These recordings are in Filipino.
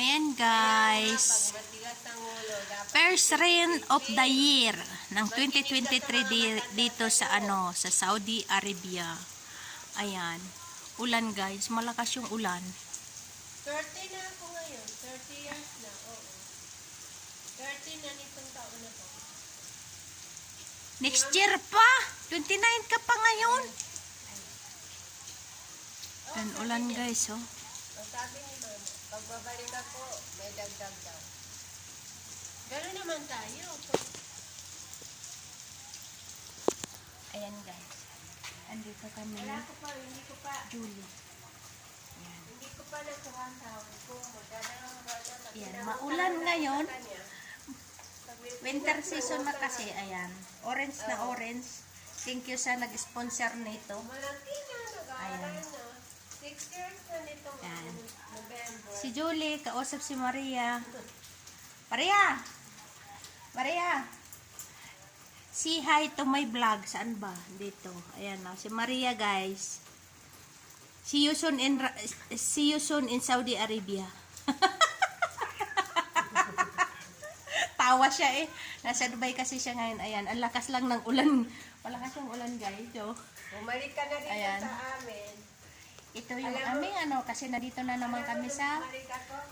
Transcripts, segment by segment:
Ayan guys, first rain of the year ng 2023 dito sa sa Saudi Arabia. Ayan, ulan guys, malakas yung ulan. 30 na ako ngayon, 30 years na, oo. 30 na nitong taon na to. Next year pa, 29 ka pa ngayon. Ayan, ulan guys, oh. Ang sabi ni Mama, pagbabalik ako, may dagdag daw. Gano'n naman tayo. Ayan guys, andito kami. Wala ko pa, hindi ko pa. Julie. Ayan. Hindi ko pa nakuha ang tawag ko. Ayan, maulan ngayon. Winter season na kasi, ayan. Orange na orange. Thank you sa nag-sponsor nito. Malaki na, nag-aaral Ayan. na. 6 years na nitong Ayan. November. Si Julie, kausap si Maria. Maria! Maria! Say hi to my vlog. Saan ba? Dito. Ayan na. Si Maria guys. See you soon in Saudi Arabia. Tawa siya eh. Nasa Dubai kasi siya ngayon. Ayan. Ang lakas lang ng ulan. Malakas yung ulan guys. So, Bumalik ka na dito ayan. sa amin. Ito yung aming kasi nandito na naman kami sa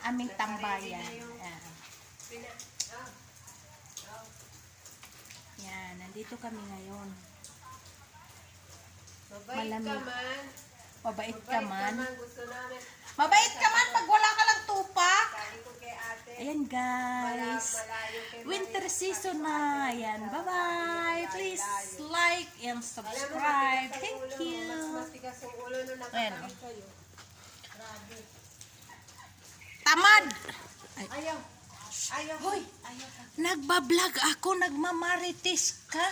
aming tambayan. Ayan. Yan, nandito kami ngayon. Mabait Malamig. ka man. Mabait ka man. Gusto namin. Mabait ka man pag wala ka lang tupak. Sabi ko kay ate. Ayan guys. Malayo kay Winter season na. Ayan. Bye-bye. Please like and subscribe. Thank you. Mas matigas yung ulo nung Ayan. nakakita kayo. Grabe. Tamad. Ayaw. Ayaw. Hoy. Nagbablog ako. Nagmamarites ka.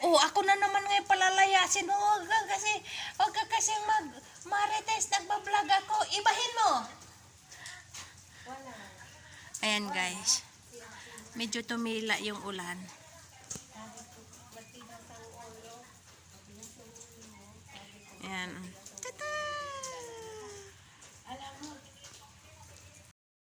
Oh, ako na naman ngayon palalayasin. Huwag ka kasi magmarites. Nagbablog ako. Ibahin mo. Wala. Ayan guys. Medyo tumila yung ulan.